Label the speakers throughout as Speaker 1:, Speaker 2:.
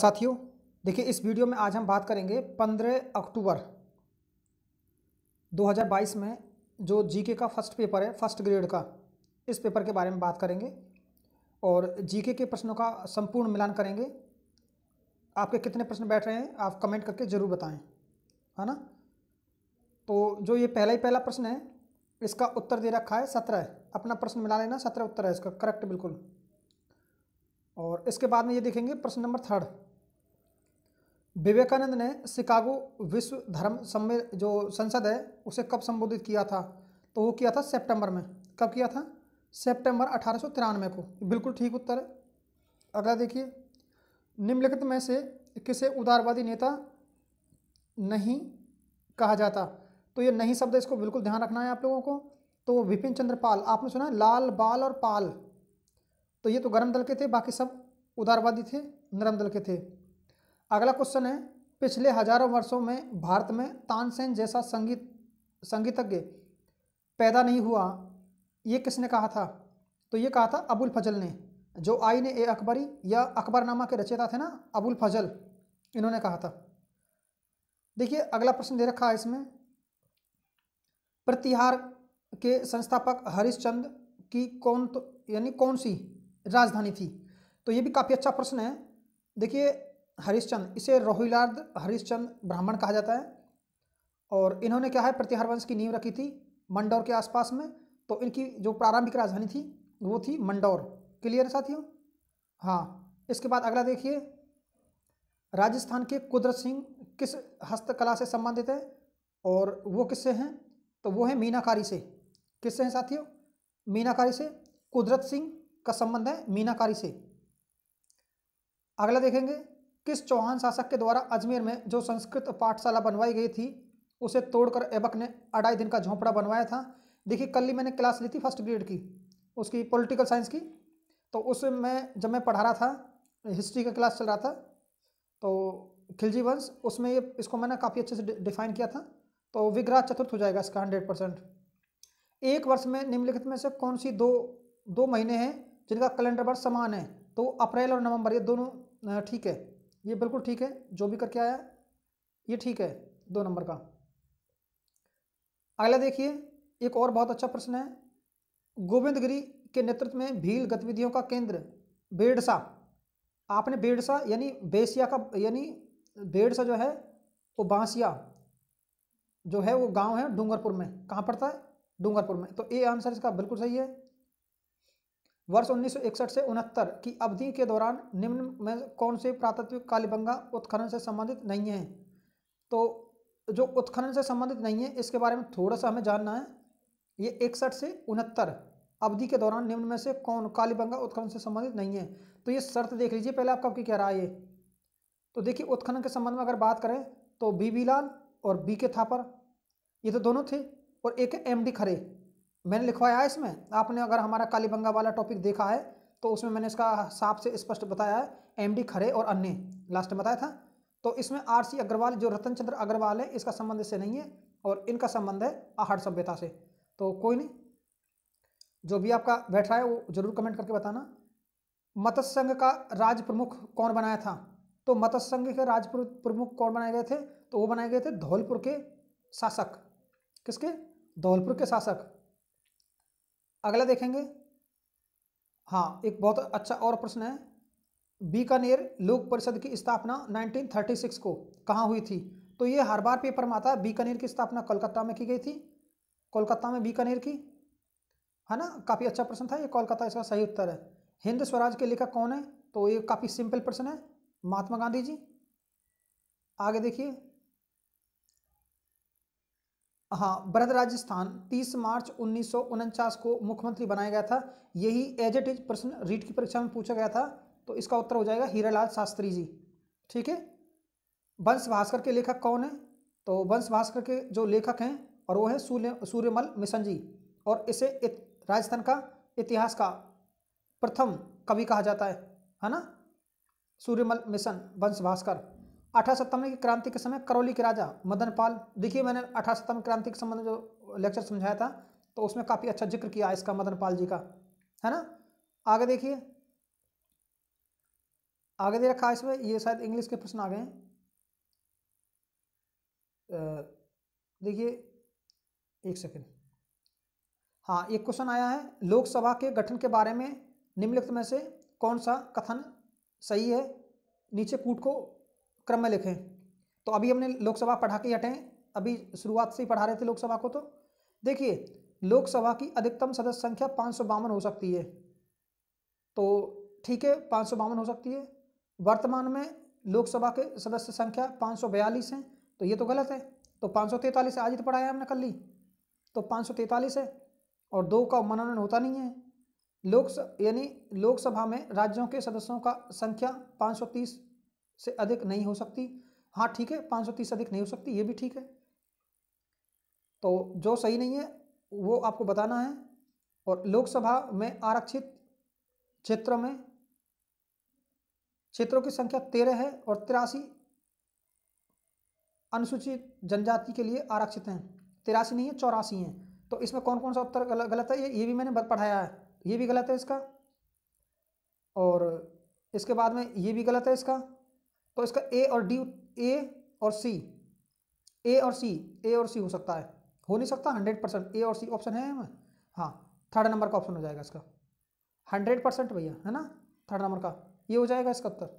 Speaker 1: साथियों, देखिए इस वीडियो में आज हम बात करेंगे 15 अक्टूबर 2022 में जो जीके का फर्स्ट पेपर है, फर्स्ट ग्रेड का, इस पेपर के बारे में बात करेंगे और जीके के प्रश्नों का संपूर्ण मिलान करेंगे। आपके कितने प्रश्न बैठ रहे हैं आप कमेंट करके ज़रूर बताएं, है ना। तो जो ये पहला प्रश्न है इसका उत्तर दे रखा है 17। अपना प्रश्न मिला लेना, 17 उत्तर है इसका करेक्ट बिल्कुल। और इसके बाद में ये देखेंगे प्रश्न नंबर 3। विवेकानंद ने शिकागो विश्व धर्म सम्मेलन जो संसद है उसे कब संबोधित किया था? तो वो किया था सितंबर में। कब किया था? सितंबर 1893 को। बिल्कुल ठीक उत्तर है। अगला देखिए, निम्नलिखित में से किसे उदारवादी नेता नहीं कहा जाता? तो ये नहीं शब्द इसको बिल्कुल ध्यान रखना है आप लोगों को। तो विपिन चंद्र पाल, आपने सुना है लाल, बाल और पाल, तो ये तो गर्म दल के थे, बाकी सब उदारवादी थे, नरम दल के थे। अगला क्वेश्चन है, पिछले हजारों वर्षों में भारत में तानसेन जैसा संगीतज्ञ पैदा नहीं हुआ, ये किसने कहा था? तो ये कहा था अबुल फजल ने, जो आईन ए अकबरी या अकबरनामा के रचयिता थे ना, अबुल फजल, इन्होंने कहा था। देखिए अगला प्रश्न दे रखा है इसमें, प्रतिहार के संस्थापक हरिश्चंद्र की कौन सी राजधानी थी? तो ये भी काफ़ी अच्छा प्रश्न है। देखिए हरिश्चंद्र, इसे रोहिलार्द हरिश्चंद्र ब्राह्मण कहा जाता है और इन्होंने क्या है प्रतिहार वंश की नींव रखी थी मंडौर के आसपास में। तो इनकी जो प्रारंभिक राजधानी थी वो थी मंडौर। क्लियर है साथियों? हाँ। इसके बाद अगला देखिए, राजस्थान के कुदरत सिंह किस हस्तकला से संबंधित है और वो किससे हैं? तो वो है मीनाकारी से। किससे हैं साथियों? मीनाकारी से। कुदरत सिंह का संबंध है मीनाकारी से। अगला देखेंगे, किस चौहान शासक के द्वारा अजमेर में जो संस्कृत पाठशाला बनवाई गई थी उसे तोड़कर ऐबक ने 2.5 दिन का झोंपड़ा बनवाया था? देखिए कल ही मैंने क्लास ली थी फर्स्ट ग्रेड की, उसकी पॉलिटिकल साइंस की। तो उसमें जब मैं पढ़ा रहा था, हिस्ट्री का क्लास चल रहा था, तो खिलजी वंश, उसमें ये इसको मैंने काफ़ी अच्छे से डिफाइन किया था। तो विग्रह चतुर्थ हो जाएगा इसका 100%। एक वर्ष में निम्नलिखित में से कौन सी दो महीने हैं जिनका कैलेंडर वर्ष समान है? तो अप्रैल और नवंबर, ये दोनों ठीक है, ये बिल्कुल ठीक है। जो भी करके आया ये ठीक है, 2 नंबर का। अगला देखिए, एक और बहुत अच्छा प्रश्न है, गोविंदगिरी के नेतृत्व में भील गतिविधियों का केंद्र बेड़सा। आपने बेड़सा यानी बेसिया का, यानी बेड़सा जो है वो बांसिया जो है वो गांव है डूंगरपुर में। कहाँ पड़ता है? डूंगरपुर में। तो ए आंसर इसका बिल्कुल सही है। वर्ष 1961 से 69 की अवधि के दौरान निम्न में कौन से पुरातत्विक कालीबंगा उत्खनन से संबंधित नहीं है? तो जो उत्खनन से संबंधित नहीं है इसके बारे में थोड़ा सा हमें जानना है। ये 61 से 69 अवधि के दौरान निम्न में से कौन कालीबंगा उत्खनन से संबंधित नहीं है? तो ये शर्त देख लीजिए पहले आपका क्या रहा है ये। तो देखिए उत्खनन के संबंध में अगर बात करें तो बीबी लाल और बी के थापर, ये तो दोनों थे, और एक है एमडी खरे। मैंने लिखवाया है इसमें, आपने अगर हमारा कालीबंगा वाला टॉपिक देखा है तो उसमें मैंने इसका साफ से स्पष्ट बताया है, एमडी खरे और अन्य लास्ट में बताया था। तो इसमें आरसी अग्रवाल, जो रतन चंद्र अग्रवाल है, इसका संबंध इससे नहीं है और इनका संबंध है आहड़ सभ्यता से। तो कोई नहीं, जो भी आपका बैठ रहा है वो जरूर कमेंट करके बताना। मत्स्य संघ का राज प्रमुख कौन बनाया था? तो मत्स्य संघ के राज प्रमुख कौन बनाए गए थे? तो वो बनाए गए थे धौलपुर के शासक। किसके? धौलपुर के शासक। अगला देखेंगे, हाँ एक बहुत अच्छा और प्रश्न है, बीकानेर लोक परिषद की स्थापना 1936 को कहाँ हुई थी? तो ये हर बार पेपर में आता है, बीकानेर की स्थापना कोलकाता में की गई थी, कोलकाता में बीकानेर की, है ना। काफ़ी अच्छा प्रश्न था ये, कोलकाता इसका सही उत्तर है। हिंद स्वराज के लेखक कौन है? तो ये काफ़ी सिंपल प्रश्न है, महात्मा गांधी जी। आगे देखिए, हाँ बृहद राजस्थान 30 मार्च 1949 को मुख्यमंत्री बनाया गया था। यही एज इट इज प्रश्न रीट की परीक्षा में पूछा गया था, तो इसका उत्तर हो जाएगा हीरालाल शास्त्री जी। ठीक है। वंश भास्कर के लेखक कौन है? तो वंश भास्कर के जो लेखक हैं और वो है सूर्यमल मिशन जी, और इसे राजस्थान का इतिहास का प्रथम कवि कहा जाता है ना, सूर्यमल मिशन, वंश भास्कर। 1857 की क्रांति के समय करौली के राजा मदन पाल, देखिए मैंने 1857 क्रांति के संबंध में जो लेक्चर समझाया था तो उसमें काफ़ी अच्छा जिक्र किया इसका मदन पाल जी का, है ना। आगे देखिए, आगे दे रखा है इसमें, ये शायद इंग्लिश के प्रश्न आ गए हैं। देखिए एक सेकेंड, हाँ एक क्वेश्चन आया है, लोकसभा के गठन के बारे में निम्नलिखित में से कौन सा कथन सही है, नीचे कूट को क्रम में लिखें। तो अभी हमने लोकसभा पढ़ा के हटे, अभी शुरुआत से ही पढ़ा रहे थे लोकसभा को। तो देखिए लोकसभा की अधिकतम सदस्य संख्या 552 हो सकती है, तो ठीक है 552 हो सकती है। वर्तमान में लोकसभा के सदस्य संख्या 542 है, तो ये तो गलत है। तो 543 आज ही तो पढ़ाया हमने कल ही, तो 543 है और 2 का मनोनयन होता नहीं है। यानी लोकसभा में राज्यों के सदस्यों का संख्या 530 से अधिक नहीं हो सकती। हाँ ठीक है 530 से अधिक नहीं हो सकती, ये भी ठीक है। तो जो सही नहीं है वो आपको बताना है। और लोकसभा में आरक्षित क्षेत्रों की संख्या 13 है और 83 अनुसूचित जनजाति के लिए आरक्षित हैं। 83 नहीं है 84 हैं। तो इसमें कौन कौन सा उत्तर गलत है, ये भी मैंने पढ़ाया है, ये भी गलत है इसका, और इसके बाद में ये भी गलत है इसका। तो इसका ए और सी हो सकता है, हो नहीं सकता 100%, ए और सी ऑप्शन है हमें, हाँ 3rd नंबर का ऑप्शन हो जाएगा इसका 100% भैया, है ना 3rd नंबर का ये हो जाएगा इसका उत्तर।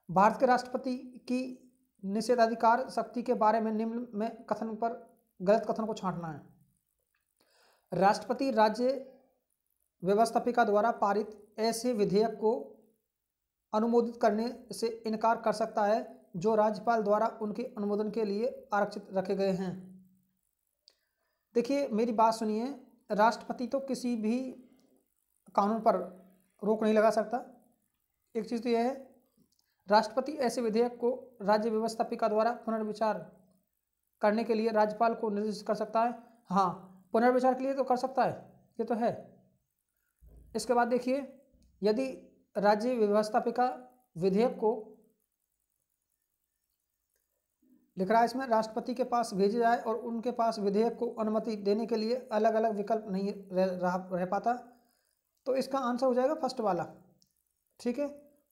Speaker 1: भारत के राष्ट्रपति की निषेधाधिकार शक्ति के बारे में निम्न में कथन पर गलत कथन को छांटना है। राष्ट्रपति राज्य व्यवस्थापिका द्वारा पारित ऐसे विधेयक को अनुमोदित करने से इनकार कर सकता है जो राज्यपाल द्वारा उनके अनुमोदन के लिए आरक्षित रखे गए हैं। देखिए मेरी बात सुनिए, राष्ट्रपति तो किसी भी कानून पर रोक नहीं लगा सकता। एक चीज़ तो यह है, राष्ट्रपति ऐसे विधेयक को राज्य व्यवस्थापिका द्वारा पुनर्विचार करने के लिए राज्यपाल को निर्देशित कर सकता है। हाँ पुनर्विचार के लिए तो कर सकता है, ये तो है। इसके बाद देखिए, यदि राज्य व्यवस्थापिका विधेयक को लिख रहा है इसमें राष्ट्रपति के पास भेजे जाए और उनके पास विधेयक को अनुमति देने के लिए अलग अलग विकल्प नहीं रह पाता, तो इसका आंसर हो जाएगा फर्स्ट वाला। ठीक है,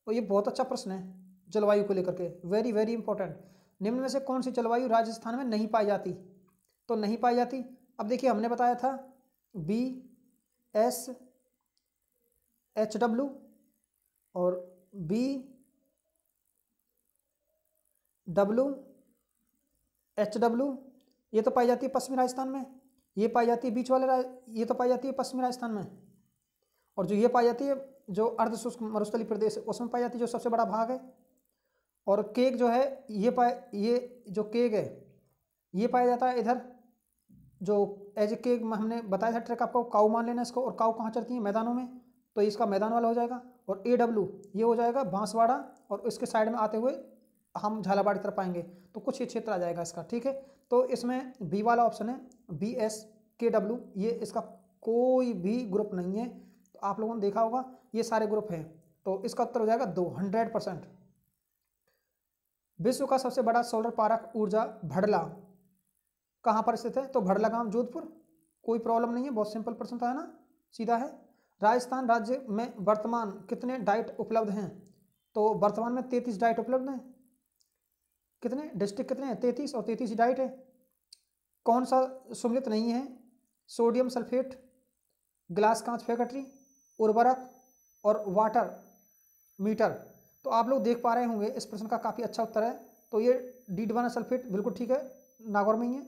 Speaker 1: और ये बहुत अच्छा प्रश्न है जलवायु को लेकर के, वेरी वेरी इंपॉर्टेंट। निम्न में से कौन सी जलवायु राजस्थान में नहीं पाई जाती, तो नहीं पाई जाती। अब देखिए हमने बताया था BSHW और BWHW, ये तो पाई जाती है पश्चिमी राजस्थान में, ये पाई जाती है बीच वाले ये तो पाई जाती है पश्चिमी राजस्थान में, और जो ये पाई जाती है जो अर्धशुष्क मरुस्थलीय प्रदेश है उसमें पाई जाती है, जो सबसे बड़ा भाग है। और केक जो है ये जो केक है ये पाया जाता है इधर, जो एज ए केक हमने बताया था ट्रैक आपको, काऊ मान लेना इसको, और काऊ कहाँ चलती है मैदानों में, तो इसका मैदान वाला हो जाएगा। और AW ये हो जाएगा बांसवाड़ा, और इसके साइड में आते हुए हम झालावाड़ की तरफ आएंगे, तो कुछ ये क्षेत्र आ जाएगा इसका। ठीक है, तो इसमें बी वाला ऑप्शन है BSKW, ये इसका कोई भी ग्रुप नहीं है। तो आप लोगों ने देखा होगा ये सारे ग्रुप हैं, तो इसका उत्तर हो जाएगा 100%। विश्व का सबसे बड़ा सोलर पार्क ऊर्जा भड़ला कहाँ पर स्थित है, तो भड़ला गांव जोधपुर, कोई प्रॉब्लम नहीं है, बहुत सिंपल प्रश्न था, है ना, सीधा है। राजस्थान राज्य में वर्तमान कितने डाइट उपलब्ध हैं, तो वर्तमान में 33 डाइट उपलब्ध हैं। कितने डिस्ट्रिक्ट कितने हैं, 33, और 33 डाइट है। कौन सा सम्मिलित नहीं है, सोडियम सल्फेट, ग्लास कांच फैक्ट्री, उर्वरक और वाटर मीटर। तो आप लोग देख पा रहे होंगे इस प्रश्न का काफ़ी अच्छा उत्तर है। तो ये D सल्फेट बिल्कुल ठीक है, नागौर में ही है,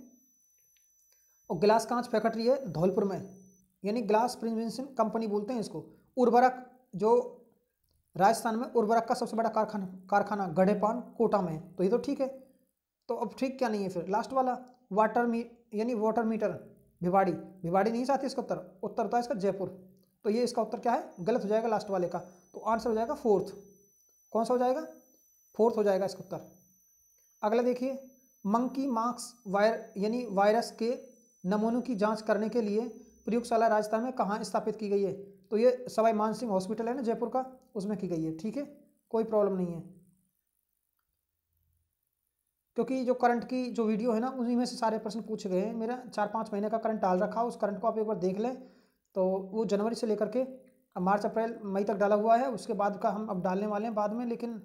Speaker 1: और ग्लास कांच फैक्ट्री है धौलपुर में, यानी ग्लास प्रिजर्वेशन कंपनी बोलते हैं इसको। उर्वरक जो राजस्थान में उर्वरक का सबसे बड़ा कारखाना गढ़ेपान कोटा में है, तो ये तो ठीक है। तो अब ठीक क्या नहीं है फिर लास्ट वाला, वाटर मीटर भिवाड़ी नहीं चाहती इसका उत्तर होता है इसका जयपुर। तो ये इसका उत्तर क्या है, गलत हो जाएगा लास्ट वाले का, तो आंसर हो जाएगा 4th। कौन सा हो जाएगा, 4th हो जाएगा इसका उत्तर। अगला देखिए, मंकी मार्क्स वायरस के नमूनों की जांच करने के लिए प्रयोगशाला राजस्थान में कहाँ स्थापित की गई है, तो ये सवाई मानसिंह हॉस्पिटल है ना जयपुर का, उसमें की गई है। ठीक है, कोई प्रॉब्लम नहीं है, क्योंकि जो करंट की जो वीडियो है ना उन्हीं में से सारे प्रश्न पूछे गए हैं। मेरा 4-5 महीने का करंट डाल रखा है, उस करंट को आप एक बार देख लें, तो वो जनवरी से लेकर के मार्च अप्रैल मई तक डाला हुआ है, उसके बाद का हम अब डालने वाले हैं बाद में, लेकिन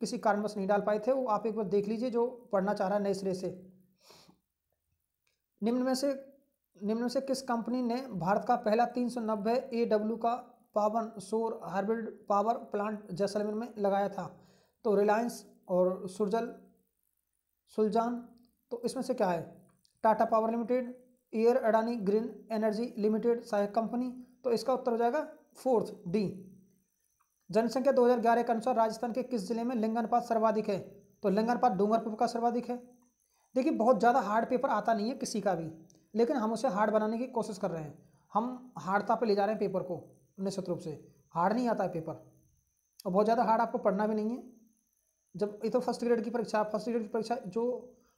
Speaker 1: किसी कारणवश नहीं डाल पाए थे। वो आप एक बार देख लीजिए जो पढ़ना चाह रहा है नए सिरे से। निम्न में से किस कंपनी ने भारत का पहला 390 AW का पावन सौर हाइब्रिड पावर प्लांट जैसलमेर में लगाया था? तो रिलायंस और सुलजान। तो इसमें से क्या है? Tata power limited, air Adani green energy limited, सहायक कंपनी। तो इसका उत्तर हो जाएगा फोर्थ डी। जनसंख्या 2011 के अनुसार राजस्थान के किस जिले में लिंगानुपात सर्वाधिक है? तो लिंगानुपात डूंगरपुर का सर्वाधिक है। देखिए बहुत ज़्यादा हार्ड पेपर आता नहीं है किसी का भी, लेकिन हम उसे हार्ड बनाने की कोशिश कर रहे हैं। हम हार्डता पे ले जा रहे हैं पेपर को, निश्चित रूप से हार्ड नहीं आता है पेपर, और बहुत ज़्यादा हार्ड आपको पढ़ना भी नहीं है। जब ये तो फर्स्ट ग्रेड की परीक्षा जो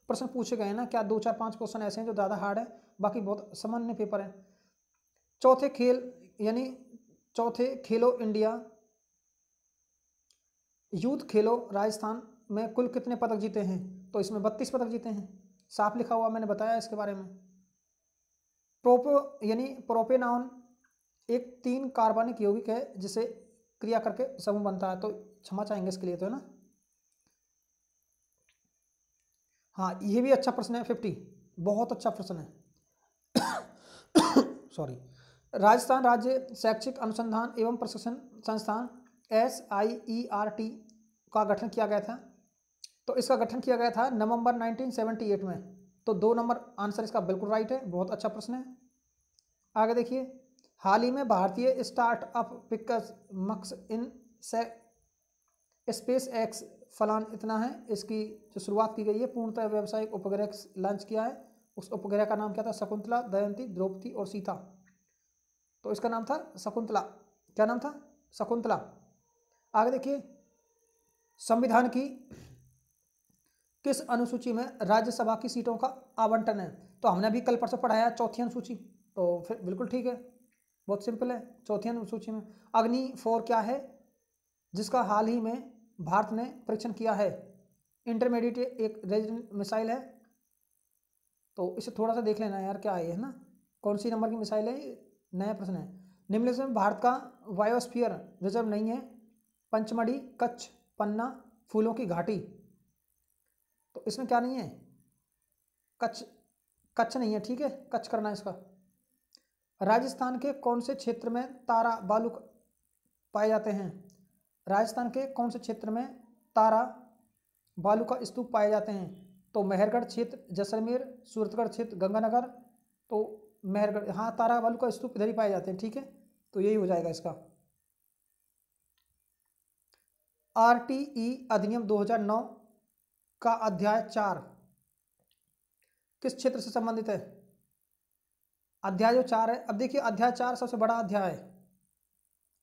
Speaker 1: प्रश्न पूछे गए हैं ना, क्या 2 4 5 क्वेश्चन ऐसे हैं जो ज़्यादा हार्ड है, बाकी बहुत सामान्य पेपर है। चौथे खेलो इंडिया यूथ खेलो राजस्थान में कुल कितने पदक जीते हैं? तो इसमें 32 पदक जीते हैं, साफ लिखा हुआ, मैंने बताया इसके बारे में। प्रोपेनॉन एक 3 कार्बनिक यौगिक है जिसे क्रिया करके समूह बनता है। तो क्षमा चाहेंगे इसके लिए, तो है ना। हाँ ये भी अच्छा प्रश्न है, 50 बहुत अच्छा प्रश्न है। सॉरी। राजस्थान राज्य शैक्षिक अनुसंधान एवं प्रशिक्षण संस्थान SIERT का गठन किया गया था। तो इसका गठन किया गया था नवंबर 1978 में। तो 2 नंबर आंसर इसका बिल्कुल राइट है, बहुत अच्छा प्रश्न है। आगे देखिए, हाल ही में भारतीय स्टार्टअप पिकस मक्स इन स्पेस एक्स फलान इतना है, इसकी जो शुरुआत की गई है, पूर्णतः व्यावसायिक उपग्रह लॉन्च किया है। उस उपग्रह का नाम क्या था? शकुंतला, दमयंती, द्रौपदी और सीता। तो इसका नाम था शकुंतला। क्या नाम था? शकुंतला। आगे देखिए, संविधान की किस अनुसूची में राज्यसभा की सीटों का आवंटन है? तो हमने अभी कल परसों पढ़ाया चौथी अनुसूची, तो फिर बिल्कुल ठीक है, बहुत सिंपल है। चौथी अनुसूची में अग्नि 4 क्या है जिसका हाल ही में भारत ने परीक्षण किया है? इंटरमीडिएट एक रेजिडेंट मिसाइल है। तो इसे थोड़ा सा देख लेना यार, क्या है ना, कौन सी नंबर की मिसाइल है, नया प्रश्न है। निम्नलिखित में भारत का बायोस्फीयर रिजर्व नहीं है? पंचमढ़ी, कच्छ, पन्ना, फूलों की घाटी। तो इसमें क्या नहीं है? कच्छ नहीं है, ठीक है, कच्छ करना है इसका। राजस्थान के कौन से क्षेत्र में तारा बालू पाए जाते हैं? राजस्थान के कौन से क्षेत्र में तारा बालू का स्तूप पाए जाते हैं? तो मेहरगढ़ क्षेत्र, जैसलमेर, सूरतगढ़ क्षेत्र, गंगानगर। तो मेहरगढ़, हाँ तारा बालू का स्तूप इधर ही पाए जाते हैं, ठीक है, तो यही हो जाएगा इसका। RTE अधिनियम 2009 का अध्याय 4 किस क्षेत्र से संबंधित है? अध्याय जो 4 है, अब देखिए अध्याय 4 सबसे बड़ा अध्याय है।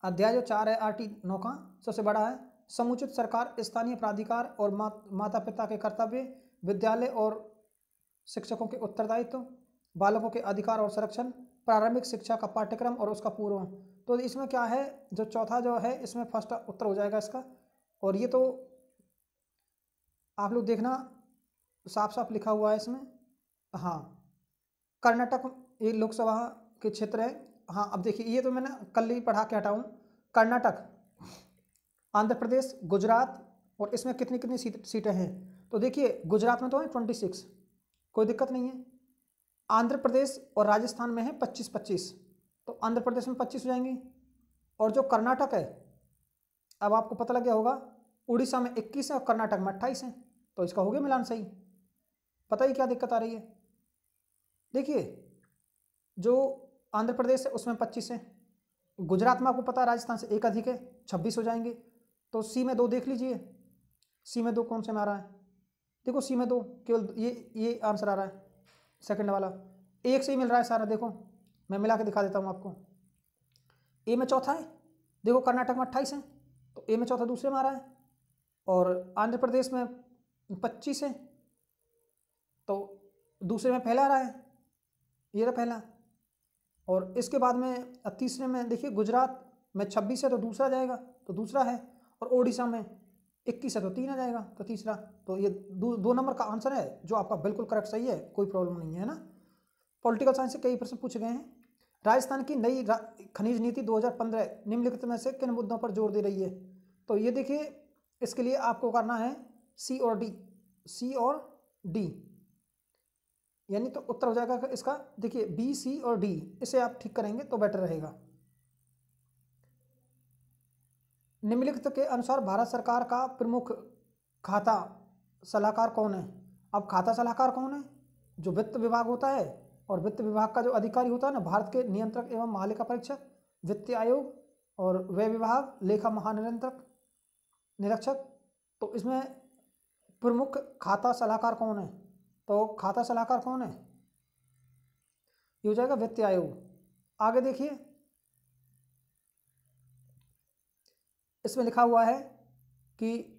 Speaker 1: अध्याय जो 4 है RT9 का सबसे बड़ा है। समुचित सरकार, स्थानीय प्राधिकार और माता पिता के कर्तव्य, विद्यालय और शिक्षकों के उत्तरदायित्व, बालकों के अधिकार और संरक्षण, प्रारंभिक शिक्षा का पाठ्यक्रम और उसका पूर्व। तो इसमें क्या है, जो चौथा जो है इसमें फर्स्ट उत्तर हो जाएगा इसका। और ये तो आप लोग देखना साफ साफ लिखा हुआ है इसमें। हाँ, कर्नाटक ये लोकसभा के क्षेत्र है। हाँ अब देखिए, ये तो मैंने कल ही पढ़ा के हटा हूँ। कर्नाटक, आंध्र प्रदेश, गुजरात, और इसमें कितनी कितनी सीटें हैं? तो देखिए गुजरात में तो है 26, कोई दिक्कत नहीं है। आंध्र प्रदेश और राजस्थान में है 25-25, तो आंध्र प्रदेश में 25 हो जाएंगी। और जो कर्नाटक है, अब आपको पता लग गया होगा, उड़ीसा में 21 है और कर्नाटक में 28 है, तो इसका हो गया मिलान सही। पता ही क्या दिक्कत आ रही है। देखिए जो आंध्र प्रदेश है उसमें 25 है, गुजरात में आपको पता है राजस्थान से एक अधिक है, 26 हो जाएंगे। तो सी में 2 देख लीजिए, सी में 2 कौन से में आ रहा है? देखो सी में 2 केवल ये आंसर आ रहा है, सेकंड वाला। एक से ही मिल रहा है सारा, देखो मैं मिला के दिखा देता हूँ आपको। ए में चौथा है, देखो कर्नाटक में 28 है, तो ए में चौथा दूसरे में आ रहा है। और आंध्र प्रदेश में 25 है, तो दूसरे में पहला आ रहा है, ये रहा पहला। और इसके बाद में तीसरे में देखिए गुजरात में 26 है, तो दूसरा जाएगा, तो दूसरा है। और ओडिशा में 21 है, तो 3 आ जाएगा, तो तीसरा। तो ये 2 नंबर का आंसर है जो आपका बिल्कुल करेक्ट सही है, कोई प्रॉब्लम नहीं है ना। पॉलिटिकल साइंस से कई प्रश्न पूछे गए हैं। राजस्थान की नई खनिज नीति 2015 निम्नलिखित में से किन मुद्दों पर जोर दे रही है? तो ये देखिए, इसके लिए आपको करना है सी और डी, सी और डी, यानी तो उत्तर हो जाएगा इसका, देखिए बी, सी और डी, इसे आप ठीक करेंगे तो बेटर रहेगा। निम्नलिखित के अनुसार भारत सरकार का प्रमुख खाता सलाहकार कौन है? अब खाता सलाहकार कौन है? जो वित्त विभाग होता है, और वित्त विभाग का जो अधिकारी होता है ना, भारत के नियंत्रक एवं महालेखा परीक्षक, वित्तीय आयोग और व्यय विभाग, लेखा महानियंत्रक निरीक्षक। तो इसमें प्रमुख खाता सलाहकार कौन है? तो खाता सलाहकार कौन है? ये हो जाएगा वित्तीय आयोग। आगे देखिए, इसमें लिखा हुआ है कि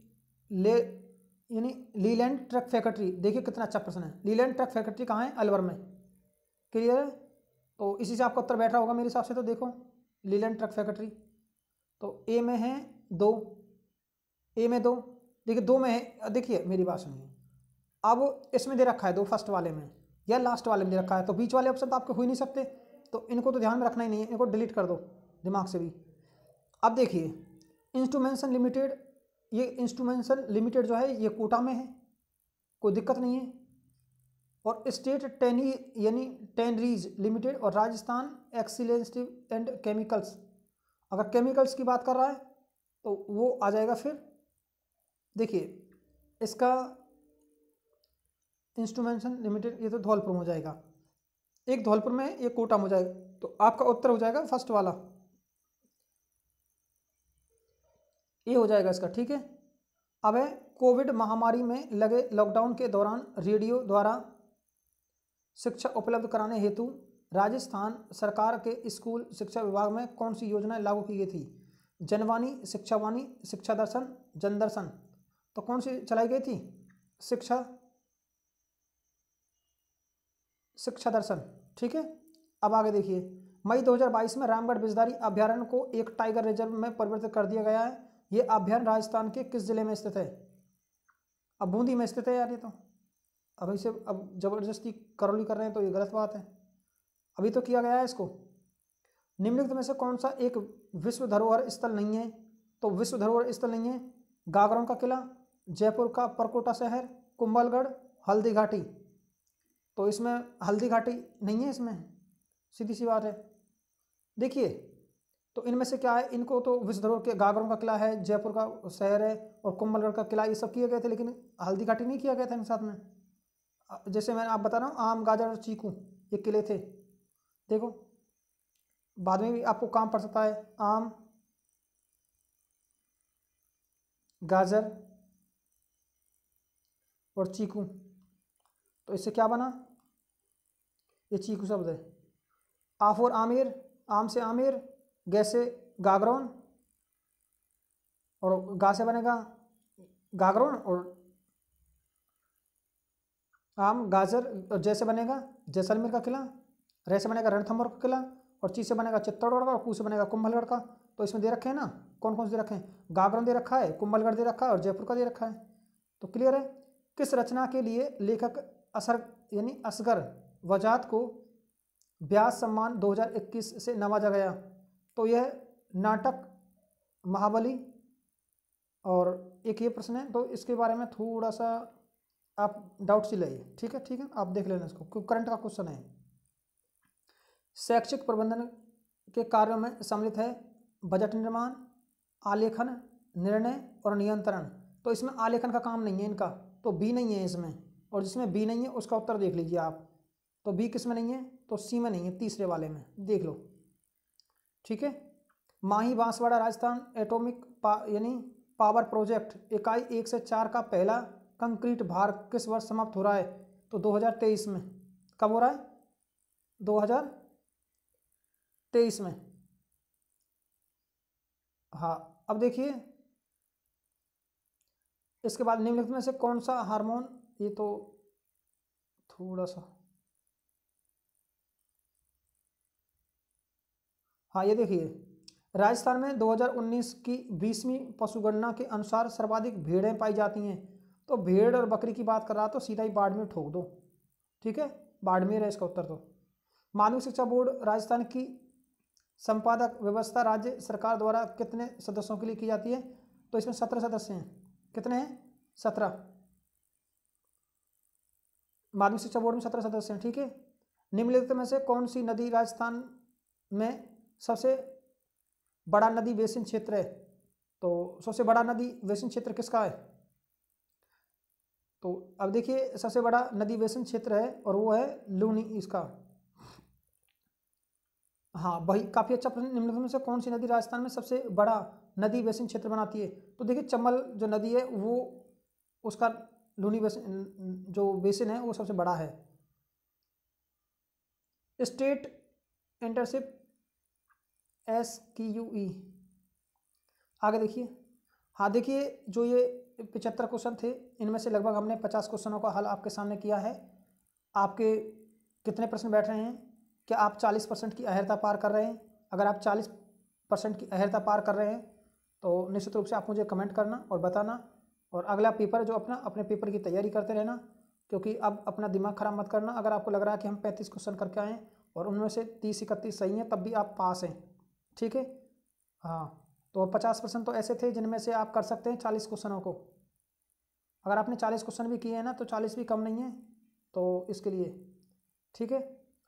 Speaker 1: यानी लीलैंड ट्रक फैक्ट्री, देखिए कितना अच्छा प्रश्न है। लीलैंड ट्रक फैक्ट्री कहाँ है? अलवर में। क्लियर है? तो इसी से आपका उत्तर बैठ रहा होगा मेरे हिसाब से। तो देखो लीलैंड ट्रक फैक्ट्री, तो ए में है 2, ए में 2, देखिए 2 में है, देखिए मेरी बात सुनिए, अब इसमें दे रखा है 2 फर्स्ट वाले में या लास्ट वाले में दे रखा है, तो बीच वाले ऑप्शन तो आपके हो ही नहीं सकते, तो इनको तो ध्यान में रखना ही नहीं है, इनको डिलीट कर दो दिमाग से भी। अब देखिए इंस्ट्रूमेंशन लिमिटेड, ये इंस्ट्रूमेंशन लिमिटेड जो है ये कोटा में है, कोई दिक्कत नहीं है। और स्टेट टेनी यानी टेनरीज लिमिटेड और राजस्थान एक्सीलेंसिव एंड केमिकल्स, अगर केमिकल्स की बात कर रहा है तो वो आ जाएगा। फिर देखिए इसका इंस्ट्रूमेंशन लिमिटेड, ये तो धौलपुर में हो जाएगा, एक धौलपुर में एक कोटा में हो जाएगा, तो आपका उत्तर हो जाएगा फर्स्ट वाला, ये हो जाएगा इसका। ठीक है, अब है कोविड महामारी में लगे लॉकडाउन के दौरान रेडियो द्वारा शिक्षा उपलब्ध कराने हेतु राजस्थान सरकार के स्कूल शिक्षा विभाग में कौन सी योजनाएं लागू की गई थी? जनवाणी, शिक्षावाणी, शिक्षा दर्शन, जनदर्शन। तो कौन सी चलाई गई थी? शिक्षा दर्शन। ठीक है, अब आगे देखिए, मई 2022 में रामगढ़ बिजदारी अभ्यारण्य को एक टाइगर रिजर्व में परिवर्तित कर दिया गया है। ये अभ्यारण्य राजस्थान के किस जिले में स्थित है? अब बूंदी में स्थित है यार, ये तो अभी से अब जबरदस्ती करौली कर रहे हैं तो ये गलत बात है, अभी तो किया गया है इसको। निम्नलिखित में से कौन सा एक विश्व धरोहर स्थल नहीं है? तो विश्व धरोहर स्थल नहीं है गागरों का किला, जयपुर का परकोटा शहर, कुंभलगढ़, हल्दी घाटी। तो इसमें हल्दी घाटी नहीं है, इसमें सीधी सी बात है। देखिए तो इनमें से क्या है, इनको तो विश्व धरोहर के गागरों का किला है, जयपुर का शहर है और कुंभलगढ़ का किला, ये सब किए गए थे, लेकिन हल्दी घाटी नहीं किया गया था इन साथ में। जैसे मैंने आप बता रहा हूँ, आम, गाजर और चीकू ये किले थे। देखो बाद में भी आपको काम पड़ सकता है, आम, गाजर और चीकू। तो इससे क्या बना? ये चीकू शब्द है। आफ और आमिर, आम से आमिर, गे से गागरोन, और गा से बनेगा गागरोन, और आम, गाजर, और जैसे बनेगा जैसलमेर का किला, रे से बनेगा रणथंभौर का किला, और ची से बनेगा चित्तौड़गढ़ का, और कू से बनेगा कुंभलगढ़ का। तो इसमें दे रखे हैं ना, कौन कौन से दे रखे हैं? गागरोन दे रखा है, कुंभलगढ़ दे रखा है और जयपुर का दे रखा है। तो क्लियर है। किस रचना के लिए लेखक असगर वजात को व्यास सम्मान 2021 से नवाजा गया? तो यह नाटक महाबली, और एक ये प्रश्न है, तो इसके बारे में थोड़ा सा आप डाउट सी लाइए। ठीक है, ठीक है, आप देख लेना इसको, क्योंकि करंट का क्वेश्चन है। शैक्षिक प्रबंधन के कार्यों में सम्मिलित है बजट निर्माण, आलेखन, निर्णय और नियंत्रण। तो इसमें आलेखन का काम नहीं है इनका, तो बी नहीं है इसमें, और जिसमें बी नहीं है उसका उत्तर देख लीजिए आप। तो बी किस में नहीं है? तो सी में नहीं है, तीसरे वाले में देख लो। ठीक है, माही बांसवाड़ा राजस्थान एटॉमिक यानी पावर प्रोजेक्ट इकाई 1 से 4 का पहला कंक्रीट भार किस वर्ष समाप्त हो रहा है? तो 2023 में। कब हो रहा है? 2023 में। हाँ, अब देखिए इसके बाद निम्नलिखित में से कौन सा हार्मोन, ये तो थोड़ा सा, हाँ ये देखिए, राजस्थान में 2019 की 20वीं पशुगणना के अनुसार सर्वाधिक भेड़ें पाई जाती हैं। तो भेड़ और बकरी की बात कर रहा तो सीधा ही बाड़मेर ठोक दो। ठीक है, बाड़मेर है इसका उत्तर। तो माध्यमिक शिक्षा बोर्ड राजस्थान की संपादक व्यवस्था राज्य सरकार द्वारा कितने सदस्यों के लिए की जाती है? तो इसमें 17 सदस्य हैं। कितने हैं? 17। माध्यमिक शिक्षा बोर्ड में 17 सदस्य हैं। ठीक है। निम्नलिखित में से कौन सी नदी राजस्थान में सबसे बड़ा नदी बेसिन क्षेत्र है? तो सबसे बड़ा नदी बेसिन क्षेत्र किसका है? तो अब देखिए, सबसे बड़ा नदी बेसिन क्षेत्र है और वो है लूनी इसका। हाँ वही, काफ़ी अच्छा प्रश्न। निम्नलिखित में से कौन सी नदी राजस्थान में सबसे बड़ा नदी बेसिन क्षेत्र बनाती है? तो देखिए, चंबल जो नदी है वो, उसका लूनी बेसिन जो बेसिन है वो सबसे बड़ा है। स्टेट इंटरशिप SQE, आगे देखिए। हाँ देखिए, जो ये 75 क्वेश्चन थे, इनमें से लगभग हमने 50 क्वेश्चनों का हल आपके सामने किया है। आपके कितने प्रश्न बैठ रहे हैं? क्या आप 40% की अहर्ता पार कर रहे हैं? अगर आप 40% की अहर्ता पार कर रहे हैं तो निश्चित रूप से आप मुझे कमेंट करना और बताना। और अगला पेपर जो अपने पेपर की तैयारी करते रहना, क्योंकि अब अपना दिमाग खराब मत करना। अगर आपको लग रहा है कि हम 35 क्वेश्चन करके आएँ और उनमें से 30-31 सही हैं, तब भी आप पास हैं। ठीक है। हाँ, तो 50% तो ऐसे थे जिनमें से आप कर सकते हैं 40 क्वेश्चनों को। अगर आपने 40 क्वेश्चन भी किए हैं ना, तो 40 भी कम नहीं है तो इसके लिए। ठीक है।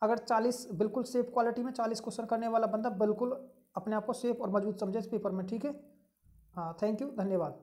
Speaker 1: अगर 40 बिल्कुल सेफ क्वालिटी में 40 क्वेश्चन करने वाला बंदा बिल्कुल अपने आप को सेफ और मजबूत समझे इस पेपर में। ठीक है। हाँ, थैंक यू, धन्यवाद।